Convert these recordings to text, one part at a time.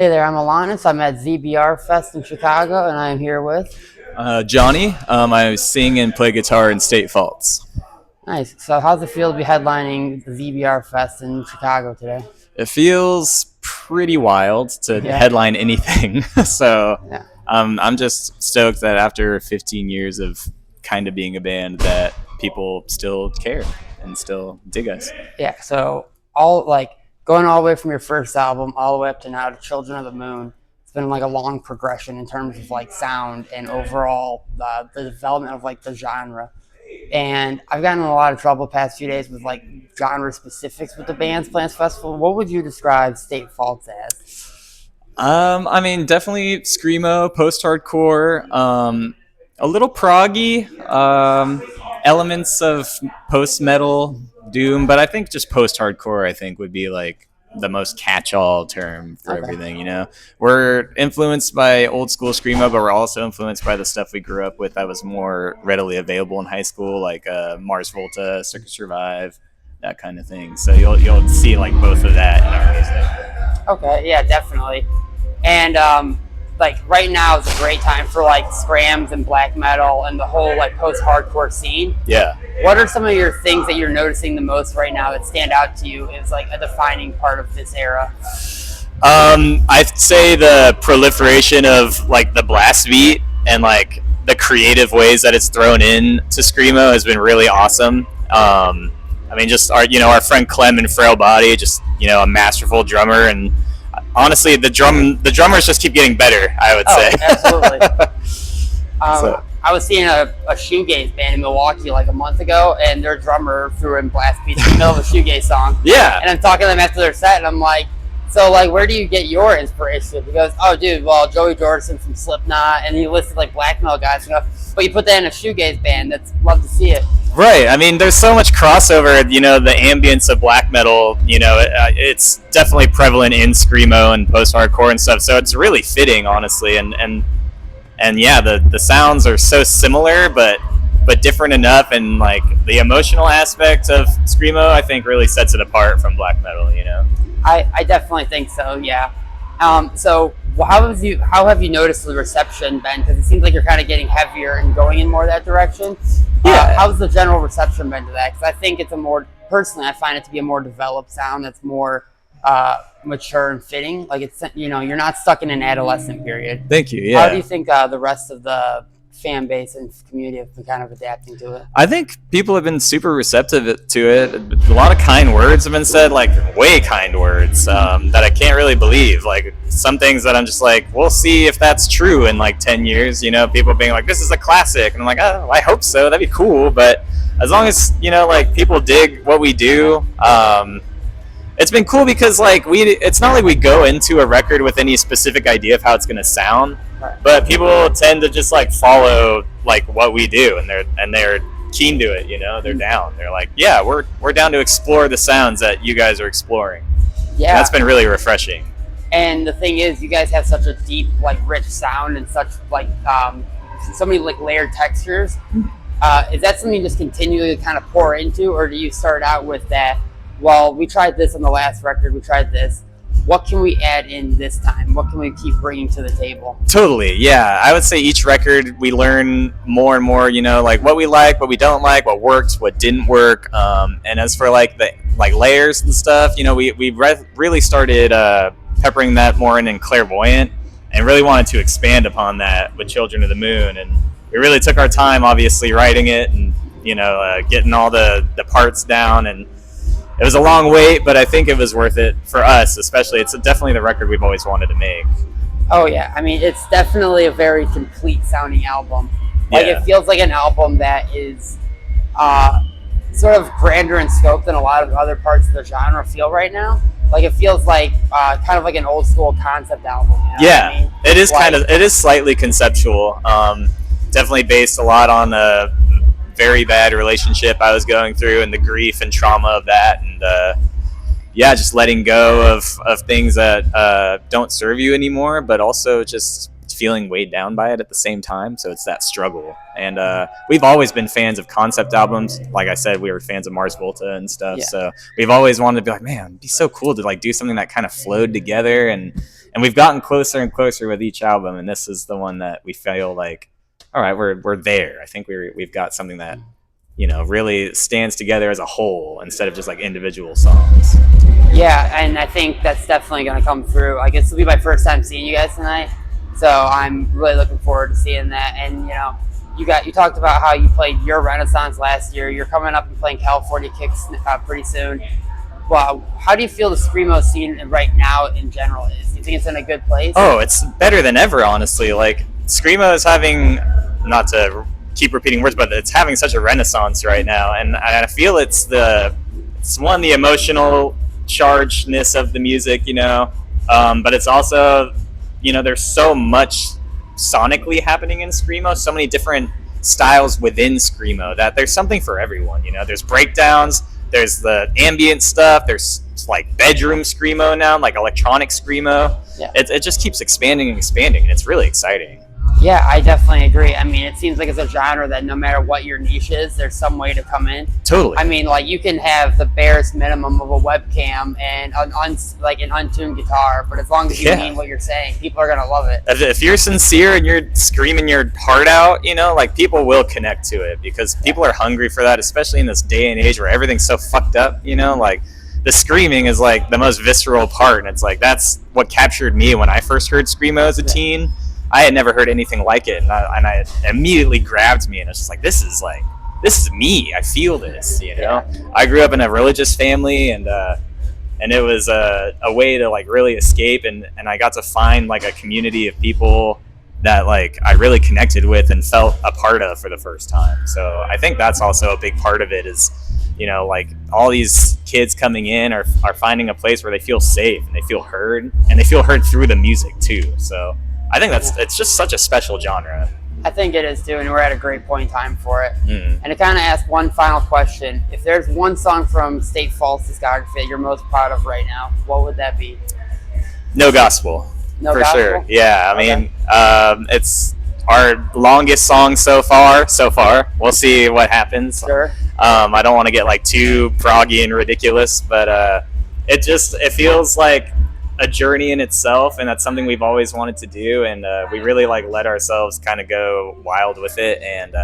Hey there, I'm Alanis. I'm at ZBR Fest in Chicago, and I'm here with. Johnny. I sing and play guitar in State Faults. Nice. So, how's it feel to be headlining the ZBR Fest in Chicago today? It feels pretty wild to Yeah. headline anything. So Yeah. I'm just stoked that after 15 years of kind of being a band that people still care and still dig us. Yeah. So, all like going all the way from your first album all the way up to now to Children of the Moon, it's been like a long progression in terms of like sound and overall the development of like the genre. And I've gotten in a lot of trouble the past few days with like genre specifics with the band's Plants Festival. What would you describe State Faults as? I mean, definitely screamo, post-hardcore, a little proggy, elements of post-metal, doom, but I think just post-hardcore, I think, would be like the most catch-all term for Okay. everything. We're influenced by old school screamo, but we're also influenced by the stuff we grew up with that was more readily available in high school, like Mars Volta, Circus Survive, that kind of thing. So you'll see like both of that in our music. Okay, yeah, definitely. And like right now is a great time for like scrams and black metal and the whole like post-hardcore scene. Yeah. What are some of your things that you're noticing the most right now that stand out to you as like a defining part of this era? I'd say the proliferation of like the blast beat and like the creative ways that it's thrown in to screamo has been really awesome. I mean, just our friend Clem and Frail Body, just a masterful drummer, and honestly, the drummers just keep getting better, I would say. Absolutely. So. I was seeing a shoegaze band in Milwaukee like a month ago, and their drummer threw in blast beats in the middle of a shoegaze song. Yeah. And I'm talking to them after their set, and I'm like, so like, where do you get your inspiration? He goes, oh, dude, well, Joey Jordison from Slipknot, and he listed like black metal guys. And but you put that in a shoegaze band, that's love to see it. Right. I mean, there's so much crossover. The ambience of black metal. It's definitely prevalent in screamo and post-hardcore and stuff. So it's really fitting, honestly. And yeah, the sounds are so similar, but different enough, and like the emotional aspect of screamo, I think, really sets it apart from black metal. I definitely think so. Yeah. So how have you noticed the reception been? Because it seems like you're kind of getting heavier and going in more that direction. Yeah. How's the general reception been to that? Because I think it's personally, I find it to be a more developed sound that's more mature and fitting. Like it's, you're not stuck in an adolescent period. Thank you. Yeah. How do you think the rest of the fan base and community have been kind of adapting to it? I think people have been super receptive to it. A lot of kind words have been said, like way kind words that I can't really believe. Like some things that I'm just like, we'll see if that's true in like 10 years. People being like, this is a classic. And I'm like, oh, I hope so. That'd be cool. But as long as, like people dig what we do, it's been cool because like it's not like we go into a record with any specific idea of how it's going to sound. But people tend to just like follow like what we do, and they're keen to it. They're down. They're like, yeah, we're down to explore the sounds that you guys are exploring. Yeah, and that's been really refreshing. And the thing is, you guys have such a deep, like, rich sound and such like so many like layered textures. Is that something you just continually kind of pour into, or do you start out with that? Well, we tried this on the last record. We tried this. What can we add in this time? What can we keep bringing to the table? Totally, yeah. I would say each record we learn more and more, like what we like, what we don't like, what worked, what didn't work. And as for like the layers and stuff, we really started peppering that more in Clairvoyant, and really wanted to expand upon that with Children of the Moon. And we really took our time, obviously, writing it and getting all the parts down. And it was a long wait, but I think it was worth it for us, especially. It's definitely the record we've always wanted to make. Oh, yeah. I mean, it's definitely a very complete sounding album. Like, It feels like an album that is sort of grander in scope than a lot of other parts of the genre feel right now. Like, it feels like kind of like an old school concept album. Yeah, what I mean? It is slightly conceptual. Definitely based a lot on a very bad relationship I was going through and the grief and trauma of that, and just letting go of things that don't serve you anymore, but also just feeling weighed down by it at the same time. So it's that struggle. And we've always been fans of concept albums. Like I said, we were fans of Mars Volta and stuff. Yeah. So we've always wanted to be like, man, it'd be so cool to like do something that kind of flowed together and and we've gotten closer and closer with each album, and this is the one that we feel like, all right, we're there. I think we've got something that, you know, really stands together as a whole instead of just like individual songs. Yeah, and I think that's definitely going to come through. I guess it'll be my first time seeing you guys tonight, so I'm really looking forward to seeing that. And you know, you talked about how you played your Renaissance last year. You're coming up and playing California Kicks pretty soon. Well, how do you feel the screamo scene right now in general is? Do you think it's in a good place? Oh, it's better than ever, honestly. Like screamo is having, not to keep repeating words, but it's having such a renaissance right now, and I feel it's the emotional chargedness of the music, you know, but it's also, you know, there's so much sonically happening in screamo, so many different styles within screamo that there's something for everyone. You know, there's breakdowns, there's the ambient stuff, there's like bedroom screamo now, like electronic screamo. Yeah. It just keeps expanding and expanding, and it's really exciting. Yeah, I definitely agree. I mean, it seems like it's a genre that no matter what your niche is, there's some way to come in. Totally. I mean, like you can have the barest minimum of a webcam and an untuned guitar, but as long as you mean what you're saying, people are gonna love it. If you're sincere and you're screaming your heart out, you know, like people will connect to it because people are hungry for that, especially in this day and age where everything's so fucked up. You know, like the screaming is like the most visceral part, and it's like that's what captured me when I first heard screamo as a teen. I had never heard anything like it, and I immediately grabbed me, and it's just like, this is me. I feel this, you know. I grew up in a religious family, and it was a way to like really escape, and I got to find like a community of people that like I really connected with and felt a part of for the first time. So I think that's also a big part of it is, you know, like all these kids coming in are finding a place where they feel safe and they feel heard, and they feel heard through the music too. So I think it's just such a special genre. I think it is too, and we're at a great point in time for it. Mm. And to kind of ask one final question, if there's one song from State Fall's discography that you're most proud of right now, what would that be? No Gospel. No for Gospel? Sure. Yeah, I Okay. mean, it's our longest song so far. We'll see what happens. Sure. I don't want to get like too proggy and ridiculous, but it feels like a journey in itself, and that's something we've always wanted to do, and we really like let ourselves kind of go wild with it, and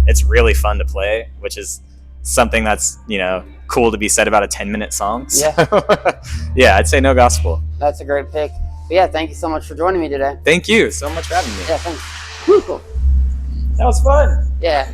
it's really fun to play, which is something that's, you know, cool to be said about a 10-minute song. So, yeah, I'd say No Gospel. That's a great pick. But yeah, thank you so much for joining me today. Thank you so much for having me. Yeah, thanks. Woo, cool. That was fun. Yeah.